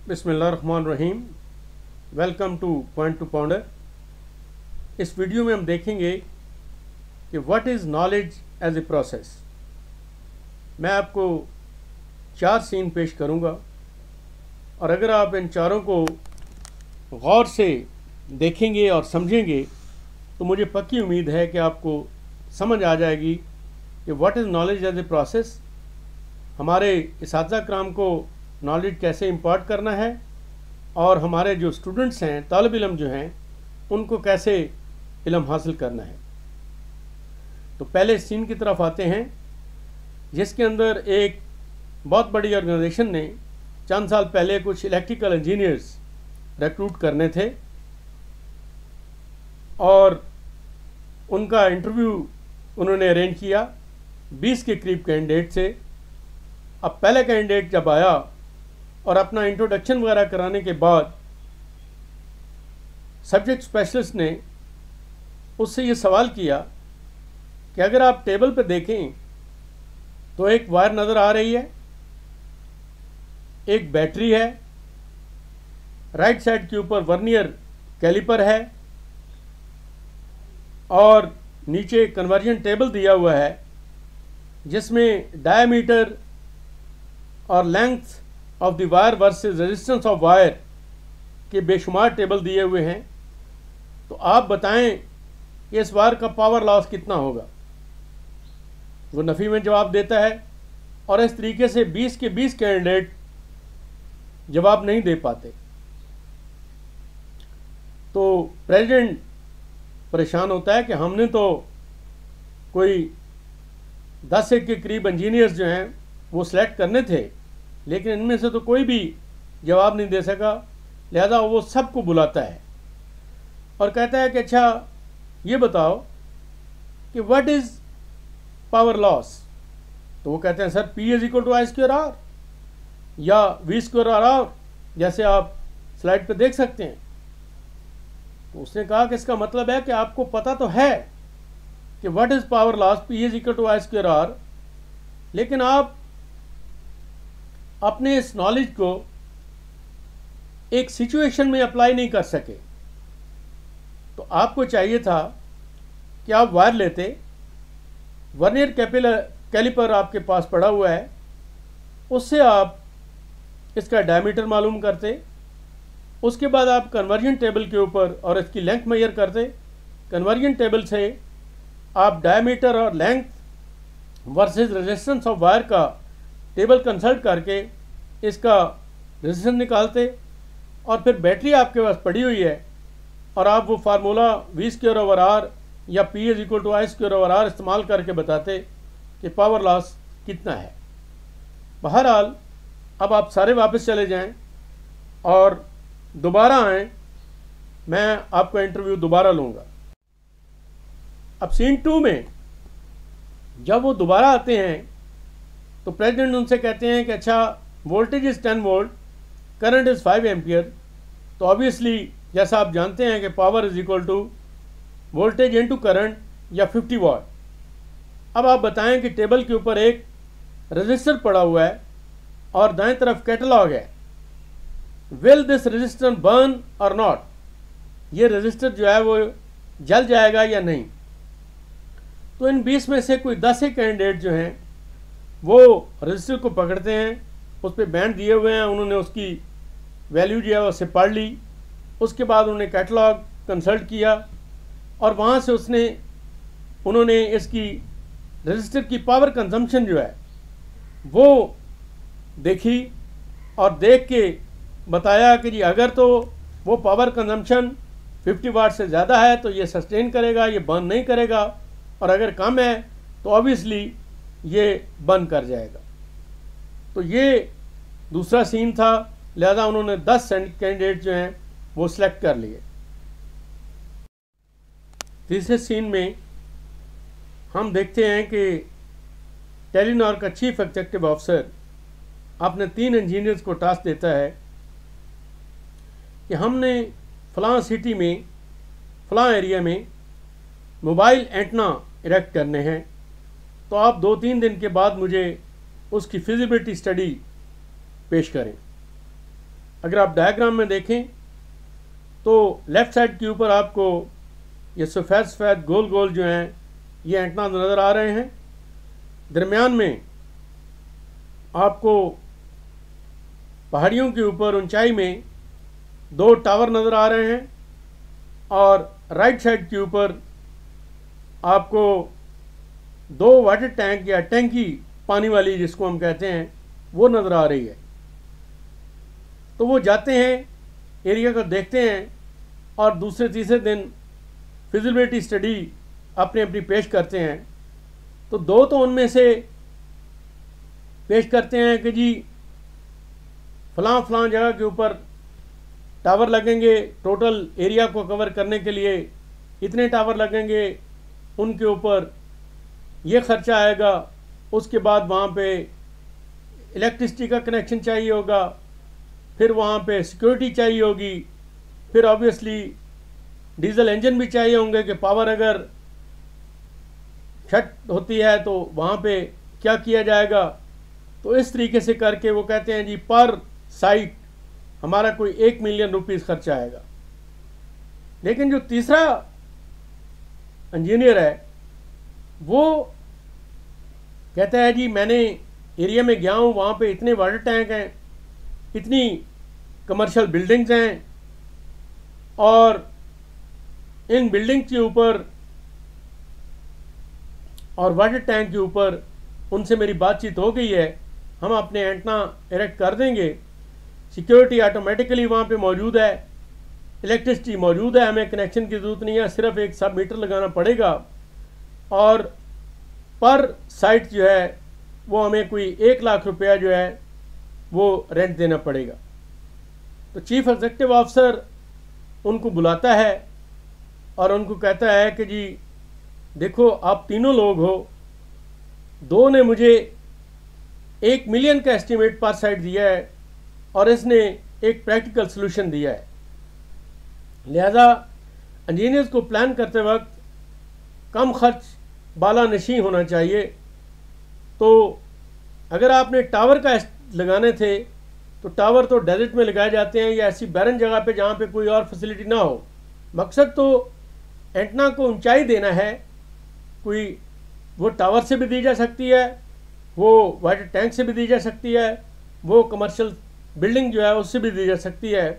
बिस्मिल्लाहिर्रहमानिर्रहीम। Welcome to point to pounder. इस video में हम देखेंगे कि what is knowledge as a process. मैं आपको 4 सीन पेश करूंगा और अगर आप इन चारों को गौर से देखेंगे और समझेंगे तो मुझे पक्की उम्मीद है कि आपको समझ आ जाएगी कि what is knowledge as a process. हमारे इसातिज़ा कराम को नॉलेज कैसे इम्पार्ट करना है और हमारे जो स्टूडेंट्स हैं, तालिब इल्म जो हैं, उनको कैसे इल्म हासिल करना है। तो पहले सीन की तरफ आते हैं, जिसके अंदर एक बहुत बड़ी ऑर्गेनाइजेशन ने चंद साल पहले कुछ इलेक्ट्रिकल इंजीनियर्स रिक्रूट करने थे और उनका इंटरव्यू उन्होंने अरेंज किया 20 के करीब कैंडिडेट से। अब पहले कैंडिडेट जब आया और अपना इंट्रोडक्शन वगैरह कराने के बाद सब्जेक्ट स्पेशलिस्ट ने उससे ये सवाल किया कि अगर आप टेबल पर देखें तो एक वायर नज़र आ रही है, एक बैटरी है, राइट साइड के ऊपर वर्नियर कैलिपर है और नीचे कन्वर्जन टेबल दिया हुआ है जिसमें डायमीटर और length of the wire versus resistance of wire के बेशुमार टेबल दिए हुए हैं। तो आप बताएं कि इस वायर का पावर लॉस कितना होगा। वो नफ़ी में जवाब देता है और इस तरीके से 20 के 20 कैंडिडेट जवाब नहीं दे पाते। तो प्रेसिडेंट परेशान होता है कि हमने तो कोई 10 के करीब इंजीनियर्स जो हैं वो सिलेक्ट करने थे, लेकिन इनमें से तो कोई भी जवाब नहीं दे सका। लिहाजा वो सबको बुलाता है और कहता है कि अच्छा ये बताओ कि व्हाट इज़ पावर लॉस। तो वो कहते हैं sir P is equal to I square R या V स्क्वायर आर, जैसे आप स्लाइड पे देख सकते हैं। तो उसने कहा कि इसका मतलब है कि आपको पता तो है कि what is power loss, P is equal to I square R, लेकिन आप अपने इस नॉलेज को एक सिचुएशन में अप्लाई नहीं कर सके। तो आपको चाहिए था कि आप वायर लेते, वर्नियर कैलिपर आपके पास पड़ा हुआ है, उससे आप इसका डायमीटर मालूम करते, उसके बाद आप कन्वर्जन टेबल के ऊपर और इसकी लेंथ मेजर करते। कन्वर्जन टेबल से आप डायमीटर और length versus resistance of wire का टेबल कंसल्ट करके इसका रेजिस्टेंस निकालते और फिर बैटरी आपके पास पड़ी हुई है और आप वो formula V square over R या P is equal to I square over R इस्तेमाल करके बताते कि पावर लॉस कितना है। बहरहाल अब आप सारे वापस चले जाएं और दोबारा आएँ, मैं आपका इंटरव्यू दोबारा लूँगा। अब सीन 2 में जब वो दोबारा आते हैं तो प्रेसिडेंट उनसे कहते हैं कि अच्छा voltage is 10 volt, current is 5 ampere. तो ऑब्वियसली जैसा आप जानते हैं कि power is equal to voltage into current या 50 वाट। अब आप बताएं कि टेबल के ऊपर एक रजिस्टर पड़ा हुआ है और दाएं तरफ कैटलॉग है। विल दिस रजिस्टर बर्न और नॉट, ये रजिस्टर जो है वो जल जाएगा या नहीं। तो इन 20 में से कोई 10 कैंडिडेट जो हैं वो रजिस्टर को पकड़ते हैं, उस पर बैंड दिए हुए हैं, उन्होंने उसकी वैल्यू जो है उससे पढ़ ली। उसके बाद उन्होंने कैटलॉग कंसल्ट किया और वहाँ से उन्होंने इसकी रजिस्टर की पावर कंजम्पशन जो है वो देखी और देख के बताया कि जी अगर तो वो पावर कंजम्पशन 50 वाट से ज़्यादा है तो ये सस्टेन करेगा, ये बर्न नहीं करेगा, और अगर कम है तो ऑब्वियसली ये बंद कर जाएगा। तो ये दूसरा सीन था, लिहाजा उन्होंने 10 कैंडिडेट जो हैं वो सिलेक्ट कर लिए। तीसरे सीन में हम देखते हैं कि टेलीनॉर का चीफ एग्जीक्यूटिव ऑफिसर अपने 3 इंजीनियर्स को टास्क देता है कि हमने फ़लाँ सिटी में फ़लाँ एरिया में मोबाइल एंटना इरेक्ट करने हैं, तो आप 2-3 दिन के बाद मुझे उसकी फिजिबिलिटी स्टडी पेश करें। अगर आप डायग्राम में देखें तो लेफ़्ट साइड के ऊपर आपको ये सफ़ेद सफ़ेद गोल गोल जो हैं ये एंटेना नज़र आ रहे हैं। दरमियान में आपको पहाड़ियों के ऊपर ऊंचाई में 2 टावर नज़र आ रहे हैं और राइट साइड के ऊपर आपको 2 वाटर टैंक या टैंकी पानी वाली जिसको हम कहते हैं वो नज़र आ रही है। तो वो जाते हैं, एरिया को देखते हैं और दूसरे तीसरे दिन फिजिबिलिटी स्टडी अपनी अपनी पेश करते हैं। तो 2 तो उनमें से पेश करते हैं कि जी फ़लाँ फ़लाँ जगह के ऊपर टावर लगेंगे, टोटल एरिया को कवर करने के लिए इतने टावर लगेंगे, उनके ऊपर ये ख़र्चा आएगा, उसके बाद वहाँ पे इलेक्ट्रिसिटी का कनेक्शन चाहिए होगा, फिर वहाँ पे सिक्योरिटी चाहिए होगी, फिर ऑब्वियसली डीजल इंजन भी चाहिए होंगे कि पावर अगर शट होती है तो वहाँ पे क्या किया जाएगा। तो इस तरीके से करके वो कहते हैं जी पर साइट हमारा कोई 1 मिलियन रुपीस खर्चा आएगा। लेकिन जो तीसरा इंजीनियर है वो कहता है जी मैंने एरिया में गया हूँ, वहाँ पे इतने वाटर टैंक हैं, इतनी कमर्शियल बिल्डिंग्स हैं और इन बिल्डिंग के ऊपर और वाटर टैंक के ऊपर उनसे मेरी बातचीत हो गई है, हम अपने एंटेना इरेक्ट कर देंगे, सिक्योरिटी ऑटोमेटिकली वहाँ पे मौजूद है, इलेक्ट्रिसिटी मौजूद है, हमें कनेक्शन की ज़रूरत नहीं है, सिर्फ एक सब मीटर लगाना पड़ेगा और पर साइट जो है वो हमें कोई 1 लाख रुपया जो है वो रेंट देना पड़ेगा। तो चीफ एग्जीक्यूटिव ऑफिसर उनको बुलाता है और उनको कहता है कि जी देखो आप तीनों लोग हो, 2 ने मुझे 1 मिलियन का एस्टीमेट पर साइट दिया है और इसने एक प्रैक्टिकल सलूशन दिया है, लिहाजा इंजीनियर्स को प्लान करते वक्त कम खर्च बाला नशी होना चाहिए। तो अगर आपने टावर का लगाने थे तो टावर तो डेजर्ट में लगाए जाते हैं या ऐसी बैरन जगह पे जहाँ पे कोई और फैसिलिटी ना हो। मकसद तो एंटेना को ऊंचाई देना है, कोई वो टावर से भी दी जा सकती है, वो वाटर टैंक से भी दी जा सकती है, वो कमर्शियल बिल्डिंग जो है उससे भी दी जा सकती है,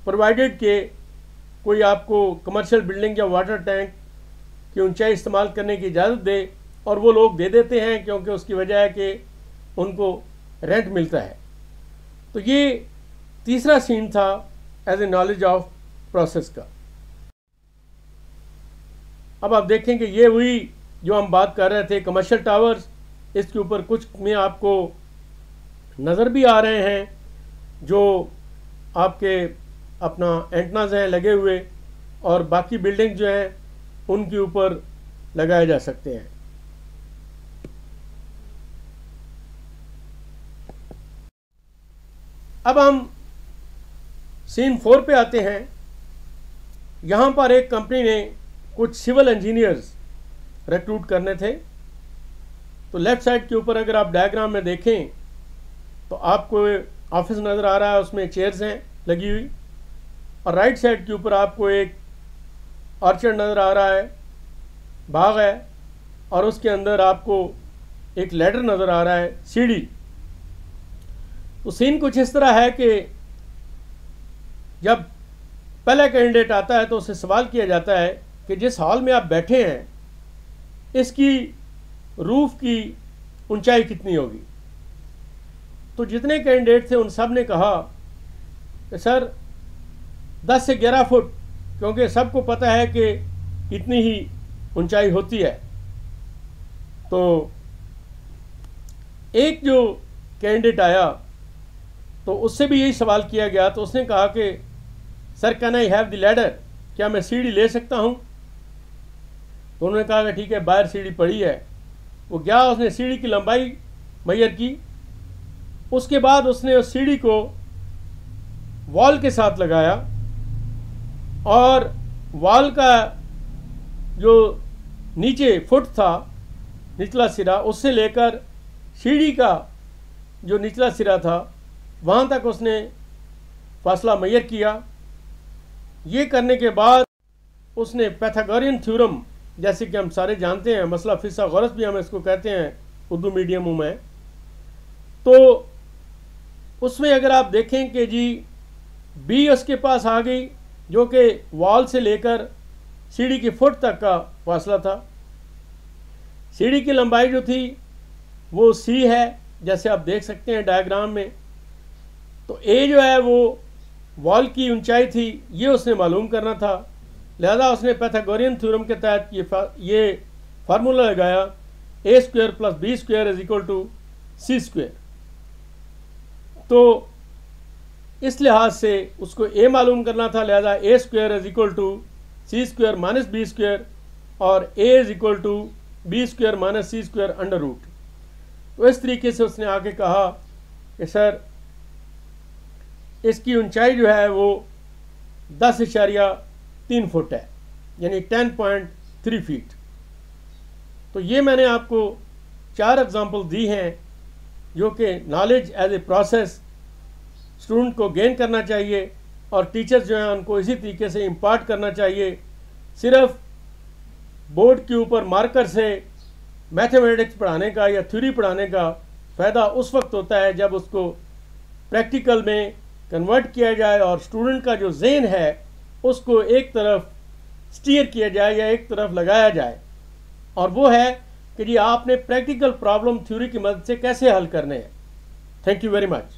प्रोवाइडेड के कोई आपको कमर्शियल बिल्डिंग या वाटर टैंक की ऊंचाई इस्तेमाल करने की इजाज़त दे, और वो लोग दे देते हैं क्योंकि उसकी वजह है कि उनको रेंट मिलता है। तो ये तीसरा सीन था as a knowledge of process का। अब आप देखें कि ये हुई जो हम बात कर रहे थे कमर्शियल टावर्स, इसके ऊपर कुछ में आपको नज़र भी आ रहे हैं जो आपके अपना एंटनाज हैं लगे हुए, और बाकी बिल्डिंग जो हैं उनके ऊपर लगाए जा सकते हैं। अब हम सीन 4 पे आते हैं। यहाँ पर एक कंपनी ने कुछ सिविल इंजीनियर्स रिक्रूट करने थे। तो लेफ़्ट साइड के ऊपर अगर आप डायग्राम में देखें तो आपको ऑफिस नज़र आ रहा है, उसमें चेयर्स हैं लगी हुई, और राइट साइड के ऊपर आपको एक ऑर्चर्ड नज़र आ रहा है, बाग है, और उसके अंदर आपको एक लैडर नज़र आ रहा है, सीढ़ी। तो सीन कुछ इस तरह है कि जब पहला कैंडिडेट आता है तो उससे सवाल किया जाता है कि जिस हॉल में आप बैठे हैं इसकी रूफ की ऊंचाई कितनी होगी। तो जितने कैंडिडेट थे उन सब ने कहा कि सर 10 से 11 फुट, क्योंकि सबको पता है कि इतनी ही ऊंचाई होती है। तो एक जो कैंडिडेट आया तो उससे भी यही सवाल किया गया, तो उसने कहा कि sir can I have the ladder, क्या मैं सीढ़ी ले सकता हूँ। तो उन्होंने कहा कि ठीक है, बाहर सीढ़ी पड़ी है। वो गया, उसने सीढ़ी की लंबाई मैयर की, उसके बाद उसने उस सीढ़ी को वॉल के साथ लगाया, और वॉल का जो नीचे फुट था निचला सिरा, उससे लेकर सीढ़ी का जो निचला सिरा था वहाँ तक उसने फासला मुय्यर किया। ये करने के बाद उसने पैथागोरियन थ्योरम, जैसे कि हम सारे जानते हैं, मसला फिसागोरस भी हम इसको कहते हैं उर्दू मीडियम में, तो उसमें अगर आप देखें कि जी बी उसके पास आ गई जो कि वॉल से लेकर सीढ़ी के फुट तक का फासला था। सीढ़ी की लंबाई जो थी वो सी है, जैसे आप देख सकते हैं डायग्राम में। तो ए जो है वो वॉल की ऊंचाई थी, ये उसने मालूम करना था। लिहाजा उसने पैथागोरियन थ्योरम के तहत ये फार्मूला लगाया, A square plus B square is equal to C square. तो इस लिहाज से उसको ए मालूम करना था, लिहाजा A square is equal to C square minus B square और A is equal to B square minus C square under root. तो इस तरीके से उसने आके कहा कि सर इसकी ऊंचाई जो है वो 10.3 फुट है, यानी 10.3 फीट। तो ये मैंने आपको 4 एग्जाम्पल दी हैं जो कि knowledge as a process student को गेन करना चाहिए और टीचर्स जो हैं उनको इसी तरीके से इम्पार्ट करना चाहिए। सिर्फ बोर्ड के ऊपर मार्कर से मैथमेटिक्स पढ़ाने का या थ्योरी पढ़ाने का फ़ायदा उस वक्त होता है जब उसको प्रैक्टिकल में कन्वर्ट किया जाए और स्टूडेंट का जो ज़हन है उसको एक तरफ स्टीयर किया जाए या एक तरफ लगाया जाए, और वो है कि जी आपने प्रैक्टिकल प्रॉब्लम थ्योरी की मदद से कैसे हल करने हैं। Thank you very much.